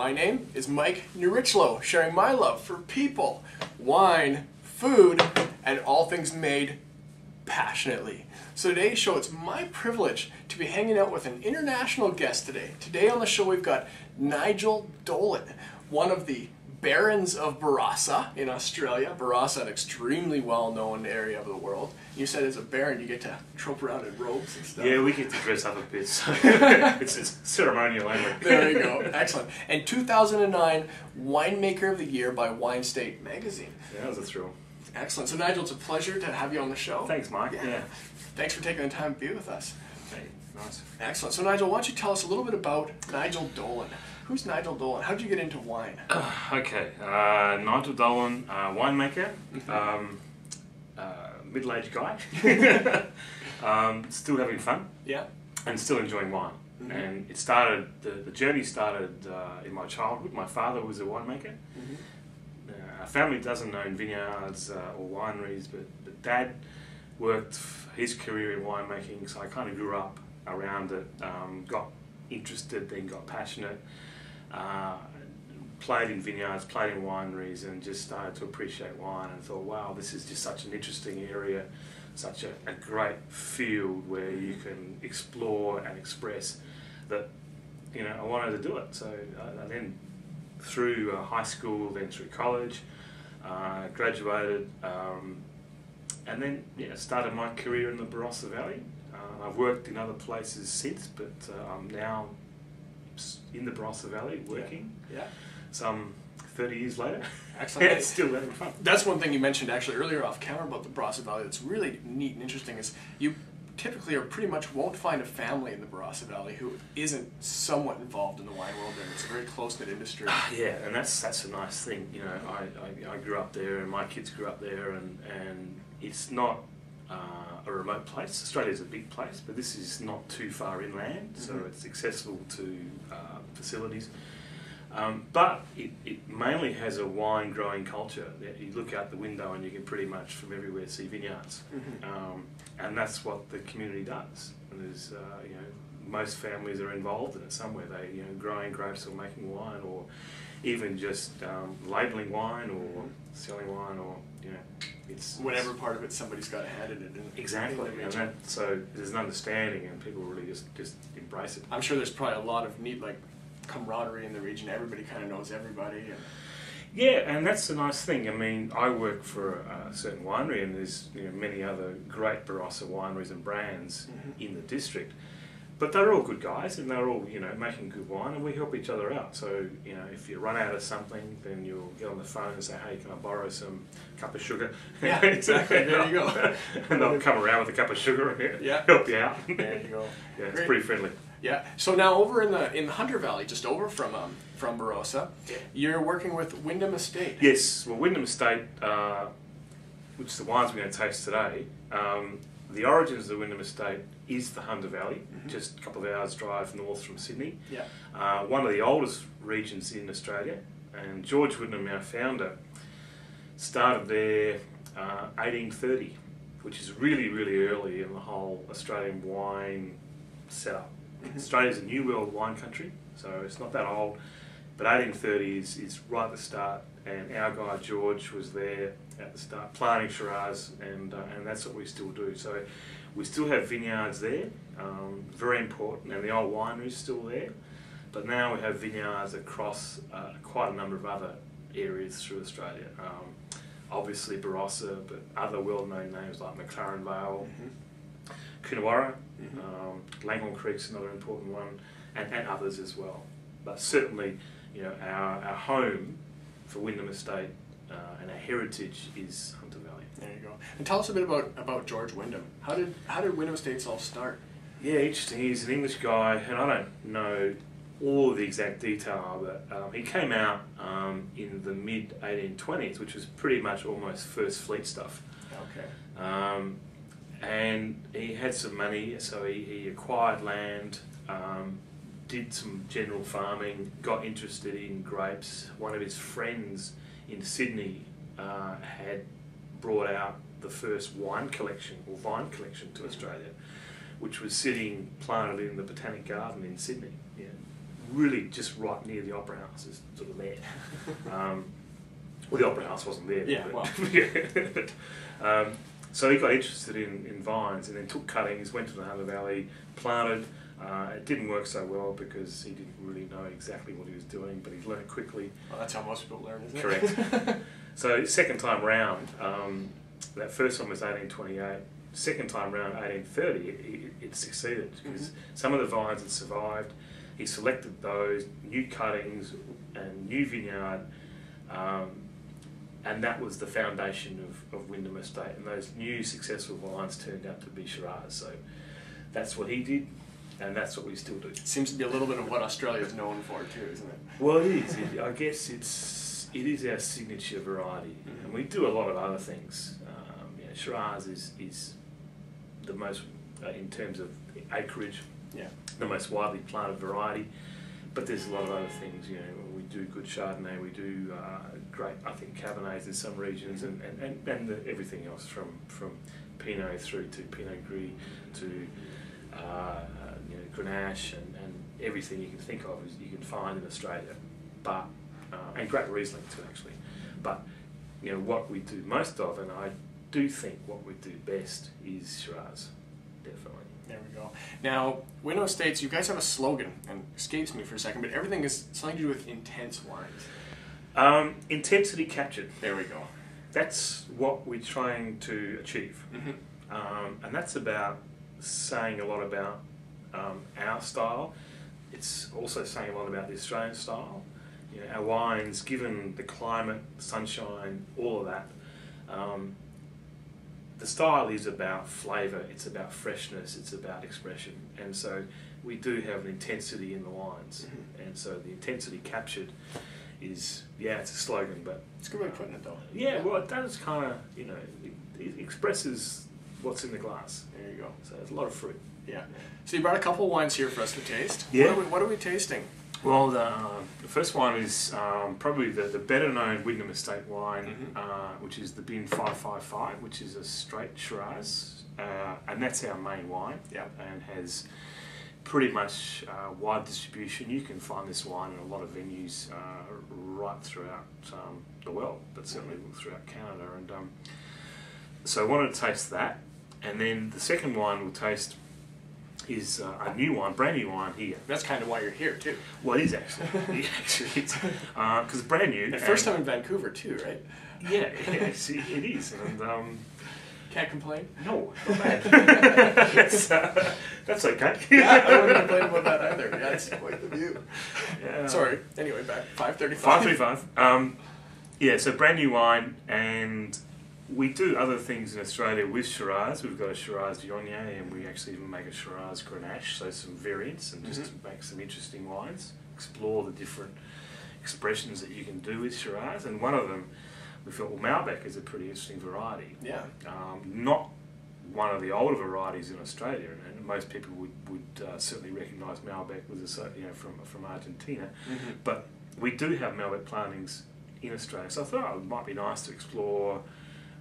My name is Mike Nierychlo, sharing my love for people, wine, food, and all things made passionately. So today's show, it's my privilege to be hanging out with an international guest today. Today on the show we've got Nigel Dolan, one of the Barons of Barossa in Australia. Barossa, an extremely well-known area of the world. You said as a Baron you get to trope around in robes and stuff. Yeah, we get to dress up a bit, so it's ceremonial only. There you go, excellent. And 2009 Winemaker of the Year by WineState magazine. Yeah, that was a thrill. Excellent. So Nigel, it's a pleasure to have you on the show. Thanks, Mike. Yeah. Thanks for taking the time to be with us. Hey, nice. Excellent. So Nigel, why don't you tell us a little bit about Nigel Dolan? Who's Nigel Dolan? How did you get into wine? Okay, Nigel Dolan, winemaker, middle-aged guy, still having fun, yeah, and still enjoying wine. And it started. The journey started in my childhood. My father was a winemaker. Our family doesn't own vineyards or wineries, but Dad worked his career in winemaking, so I kind of grew up around it. Got interested, then got passionate. Played in vineyards, played in wineries, and just started to appreciate wine and thought, wow, this is just such an interesting area, such a great field where you can explore and express that, you know, I wanted to do it. So I then through high school, then through college, graduated, and then started my career in the Barossa Valley. I've worked in other places since, but I'm now in the Barossa Valley working. Yeah. Some 30 years later. Excellent. It's still having fun. That's one thing you mentioned actually earlier off camera about the Barossa Valley that's really neat and interesting is you typically or pretty much won't find a family in the Barossa Valley who isn't somewhat involved in the wine world, and it's a very close-knit industry. Yeah, and that's a nice thing. You know, I grew up there and my kids grew up there, and it's not a remote place. Australia's a big place, but this is not too far inland, so it's accessible to facilities. But it mainly has a wine growing culture. You look out the window and you can pretty much from everywhere see vineyards, and that's what the community does. And there's most families are involved in it somewhere. They growing grapes or making wine, or even just labelling wine or selling wine, or it's whatever part of it somebody's got a hand in it. Exactly, and so there's an understanding, and people really just embrace it. I'm sure there's probably a lot of neat camaraderie in the region. Everybody kind of knows everybody. Yeah, and that's the nice thing. I mean, I work for a certain winery, and there's many other great Barossa wineries and brands in the district. But they're all good guys, and they're all making good wine, and we help each other out. So if you run out of something, then you'll get on the phone and say, "Hey, can I borrow some cup of sugar?" Yeah, exactly. There you go. And they'll come around with a cup of sugar and help you out. There you go. Yeah, it's pretty friendly. Yeah. So now over in the Hunter Valley, just over from Barossa, you're working with Wyndham Estate. Yes. Well, Wyndham Estate, which is the wines we're going to taste today. The origins of the Wyndham Estate is the Hunter Valley, just a couple of hours drive north from Sydney. Yeah. One of the oldest regions in Australia, and George Wyndham, our founder, started there 1830, which is really, really early in the whole Australian wine setup. Australia's a New World wine country, so it's not that old, but 1830 is right at the start, and our guy George was there at the start planting Shiraz, and that's what we still do. So we still have vineyards there, very important, and the old winery's still there, but now we have vineyards across quite a number of other areas through Australia. Obviously Barossa, but other well-known names like McLaren Vale, Coonawarra, Langhorne Creek's another important one, and others as well. But certainly, our home for Wyndham Estate and our heritage is Hunter Valley. There you go. And tell us a bit about George Wyndham. How did Wyndham Estates all start? Yeah, interesting. He's an English guy, and I don't know all of the exact detail, but he came out in the mid-1820s, which was pretty much almost first fleet stuff. Okay. And he had some money, so he acquired land, did some general farming, got interested in grapes. One of his friends in Sydney had brought out the first wine collection or vine collection to Australia, which was sitting planted in the Botanic Garden in Sydney. Yeah. really just right near the Opera House, is sort of there. Well, the Opera House wasn't there. Yeah, but, well. So he got interested in vines and then took cuttings, went to the Hunter Valley, planted. It didn't work so well because he didn't really know exactly what he was doing, but he learned quickly. Well, that's how most people learn, isn't it? Correct. So second time round, that first one was 1828. Second time round, 1830, it succeeded because some of the vines had survived. He selected those, new cuttings and new vineyard, and that was the foundation of Wyndham Estate. And those new successful vines turned out to be Shiraz. So that's what he did, and that's what we still do. It seems to be a little bit of what Australia is known for too, isn't it? Well, it is. I guess it is our signature variety, and we do a lot of other things. Shiraz is the most, in terms of acreage, the most widely planted variety. But there's a lot of other things. We do good Chardonnay, we do great, I think, Cabernets in some regions, and everything else from Pinot through to Pinot Gris to Grenache and everything you can think of you can find in Australia, but and great Riesling too, actually. But what we do most of, and I do think what we do best, is Shiraz, definitely. There we go. Now, Wyndham Estates, you guys have a slogan, and escapes me for a second, but everything is something to do with intense wines. Intensity captured. There we go. That's what we're trying to achieve. And that's about saying a lot about our style. It's also saying a lot about the Australian style. Our wines, given the climate, the sunshine, all of that, the style is about flavour, it's about freshness, it's about expression, and so we do have an intensity in the wines, and so the intensity captured is, it's a slogan, but... It's a good way of putting it though. Yeah, well, it does kind of, it expresses what's in the glass. There you go. So there's a lot of fruit. Yeah. So you brought a couple of wines here for us to taste. Yeah. What are we tasting? Well, the first one is probably the better known Wyndham Estate wine, which is the Bin 555, which is a straight Shiraz, and that's our main wine, and has pretty much wide distribution. You can find this wine in a lot of venues right throughout the world, but certainly throughout Canada. And so I wanted to taste that, and then the second wine we'll taste is a new wine, brand new wine here. That's kind of why you're here too. Well, it is actually. Because it's brand new. And first time in Vancouver too, right? Yeah, it is. And can't complain? No, not bad. That's okay. Yeah, I wouldn't complain about that either. Yeah, it's quite the view. Yeah. Sorry. Anyway, back 5:35. 5:35. So brand new wine, and we do other things in Australia with Shiraz. We've got a Shiraz Viognier, and we actually even make a Shiraz Grenache, so some variants, and just to make some interesting wines, explore the different expressions that you can do with Shiraz. And one of them, we thought, well, Malbec is a pretty interesting variety. Yeah. Not one of the older varieties in Australia, and most people would certainly recognise Malbec from Argentina, but we do have Malbec plantings in Australia. So I thought it might be nice to explore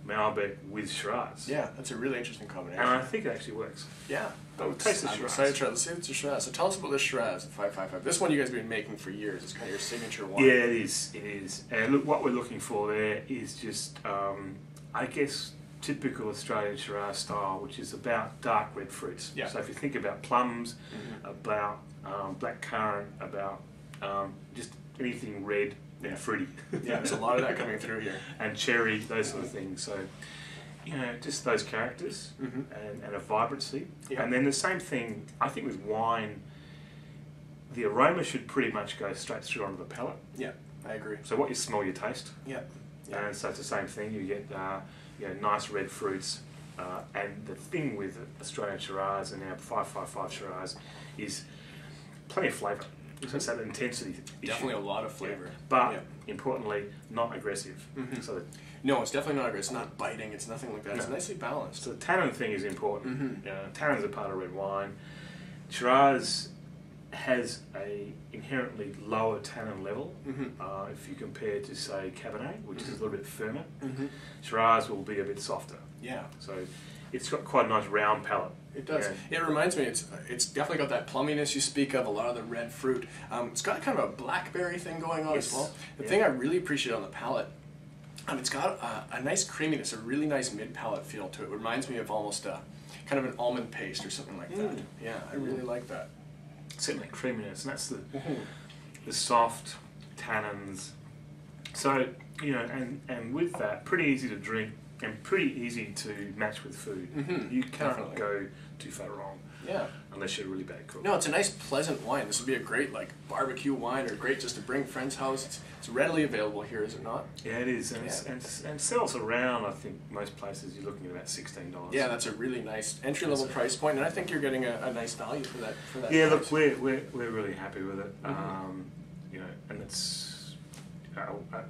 Malbec with Shiraz. Yeah, that's a really interesting combination. And I think it actually works. Yeah. But we'll taste the Shiraz. Let's see what's the Shiraz. So tell us about this Shiraz, the 555. This one you guys have been making for years. It's kind of your signature wine. Yeah, it is. It is. And look, what we're looking for there is just, I guess, typical Australian Shiraz style, which is about dark red fruits. Yeah. So if you think about plums, about blackcurrant, about just anything red and fruity. Yeah, there's a lot of that coming through here. And cherry, those sort of things. So, just those characters and a vibrancy. Yeah. And then the same thing, I think, with wine, the aroma should pretty much go straight through onto the palate. Yeah, I agree. So what you smell, you taste. Yeah. And so it's the same thing. You get nice red fruits. And the thing with Australian Shiraz and our 555 Shiraz is plenty of flavour. So it's that intensity Definitely issue. a lot of flavour. Yeah. But importantly, not aggressive. So no, it's definitely not aggressive. It's not biting. It's nothing like that. It's nicely balanced. So the tannin thing is important. Tannins are part of red wine. Shiraz has a inherently lower tannin level if you compare to, say, Cabernet, which is a little bit firmer. Shiraz will be a bit softer. Yeah. So it's got quite a nice round palate. It does. Yeah. It reminds me, it's definitely got that plumminess you speak of, a lot of the red fruit. It's got kind of a blackberry thing going on as well. The thing I really appreciate on the palate, it's got a nice creaminess, a really nice mid-palate feel to it. It reminds me of almost kind of an almond paste or something like that. Yeah, I really like that. Certainly creaminess, and that's the soft tannins. So, you know, and with that, pretty easy to drink and pretty easy to match with food. You can't go too far wrong. Yeah. Unless you're a really bad cook. No, it's a nice, pleasant wine. This would be a great barbecue wine, or great just to bring friends' house. It's readily available here, is it not? Yeah, it is, and sells around. I think most places you're looking at about $16. Yeah, that's a really nice entry level price point, and I think you're getting a nice value for that. Yeah, price. Look, we're really happy with it. You know, and it's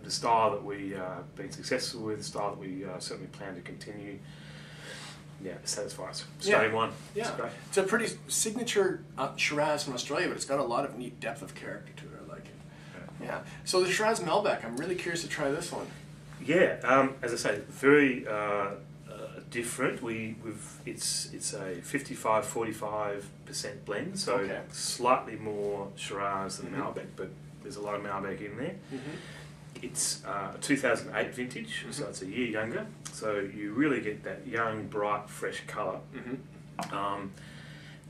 the style that we been successful with, the style that we certainly plan to continue. Yeah, it satisfies. Australian wine. Yeah, it's a pretty signature Shiraz from Australia, but it's got a lot of neat depth of character to it. I like it. Yeah. So the Shiraz Malbec, I'm really curious to try this one. Yeah, as I say, very different. It's a 55-45% blend, so slightly more Shiraz than Malbec, but there's a lot of Malbec in there. It's a 2008 vintage, so it's a year younger. So you really get that young, bright, fresh colour. And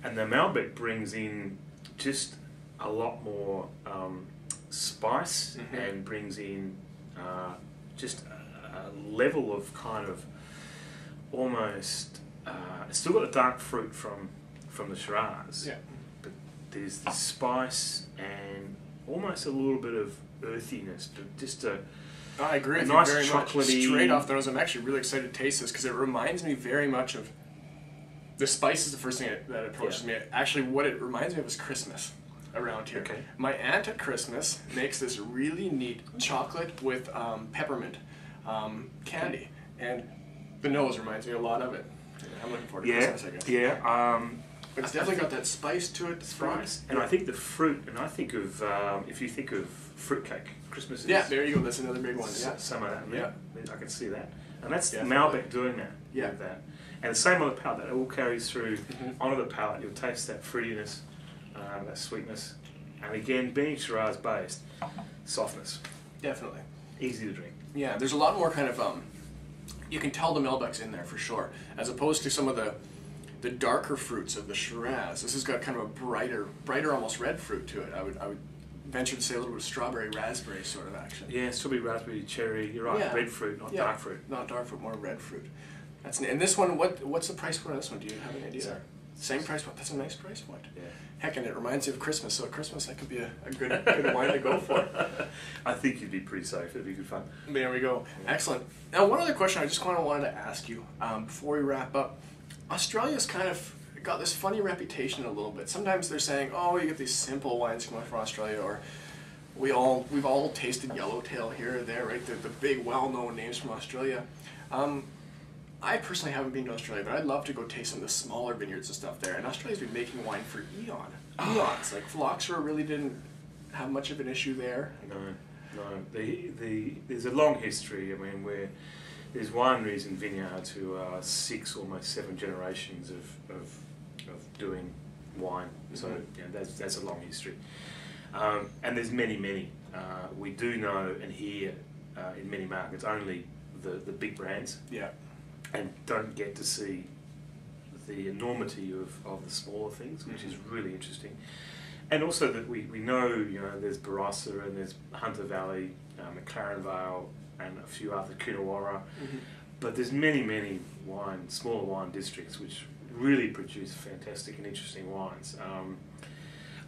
the Malbec brings in just a lot more spice and brings in just a level of kind of almost... it's still got a dark fruit from the Shiraz, but there's the spice and almost a little bit of earthiness, just I agree with nice you very much. chocolatey. Straight off the nose, I'm actually really excited to taste this because it reminds me very much of the spice is the first thing that approaches me. Actually, what it reminds me of is Christmas around here. My aunt at Christmas makes this really neat chocolate with peppermint candy, and the nose reminds me a lot of it. I'm looking forward to Christmas, I guess. Yeah. But it's definitely got that spice to it. Spice, and I think the fruit, and I think of if you think of fruitcake, Christmas. Yeah, there you go. That's another big one. Yeah, some of that. Yeah, I can see that, and that's Malbec doing that. Yeah, with that, and the same on the palate. That all carries through onto the palate. You'll taste that fruitiness, that sweetness, and again, being Shiraz based, softness. Definitely easy to drink. Yeah, there's a lot more kind of you can tell the Malbec's in there for sure, as opposed to some of the darker fruits of the Shiraz. This has got kind of a brighter almost red fruit to it. I would venture to say a little bit of strawberry, raspberry sort of action. Yeah, strawberry, raspberry, cherry. You're right. Red fruit, not dark fruit. Not dark fruit, more red fruit. And this one, what's the price point on this one? Do you have any idea? Same price point. That's a nice price point. Yeah. Heck, and it reminds you of Christmas. So at Christmas, that could be a good wine to go for. I think you'd be pretty safe. It'd be good fun. There we go. Yeah. Excellent. Now, one other question I just kind of wanted to ask you before we wrap up. Australia's kind of got this funny reputation a little bit. Sometimes they're saying, "Oh, you get these simple wines coming from Australia," or we've all tasted Yellowtail here or there, right? The big, well-known names from Australia. I personally haven't been to Australia, but I'd love to go taste some of the smaller vineyards and stuff there. And Australia's been making wine for eons. Like phylloxera really didn't have much of an issue there. No. There's a long history. I mean, there's wineries and vineyards who are 6, almost 7 generations of doing wine. So that's a long history. And there's many. We do know and hear in many markets only the big brands. Yeah. And don't get to see the enormity of the smaller things, which is really interesting. And also that we know, there's Barossa and there's Hunter Valley, McLaren Vale, and a few other, Coonawarra. But there's many smaller wine districts which really produce fantastic and interesting wines.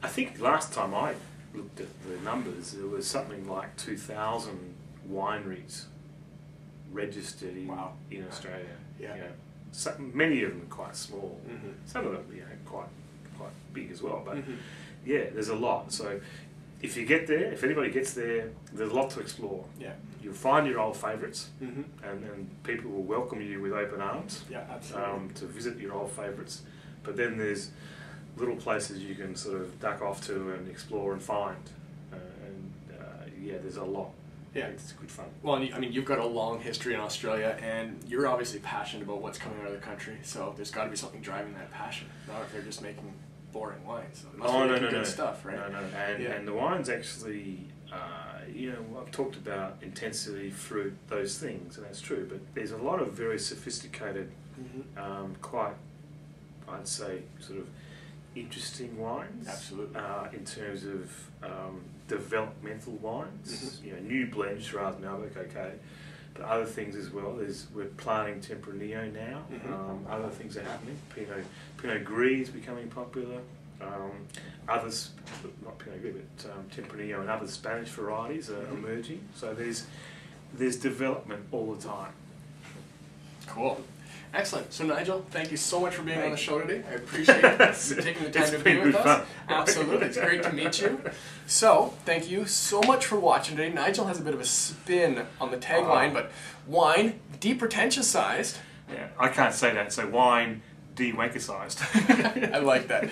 I think last time I looked at the numbers, there was something like 2,000 wineries registered in Australia. Many of them are quite small. Some of them, quite big as well. But there's a lot. So if you get there, if anybody gets there, there's a lot to explore. Yeah, you'll find your old favourites, and people will welcome you with open arms. Yeah, absolutely. To visit your old favourites, but then there's little places you can sort of duck off to and explore and find. There's a lot Yeah. It's good fun. Well, and I mean, you've got a long history in Australia, and you're obviously passionate about what's coming out of the country. So there's got to be something driving that passion. Not if they're just making boring wine. So it must be making good stuff, right? No. And the wine's actually, you know, I've talked about intensity, fruit, those things, and that's true. But there's a lot of very sophisticated, quite, I'd say, sort of interesting wines. Absolutely. In terms of developmental wines, you know, new blends, rather than okay. But other things as well. We're planting Tempranillo now. Other things are happening. Pinot Gris is becoming popular. Others, not Pinot Gris, but Tempranillo and other Spanish varieties are emerging. So there's development all the time. Cool. Excellent. So Nigel, thank you so much for being on the show today. I appreciate you taking the time to be with us. Fun. Absolutely. It's great to meet you. So, thank you so much for watching today. Nigel has a bit of a spin on the tagline, but wine, de-pretentious-sized. Yeah, I can't say that. So wine, de-wanker-sized. I like that.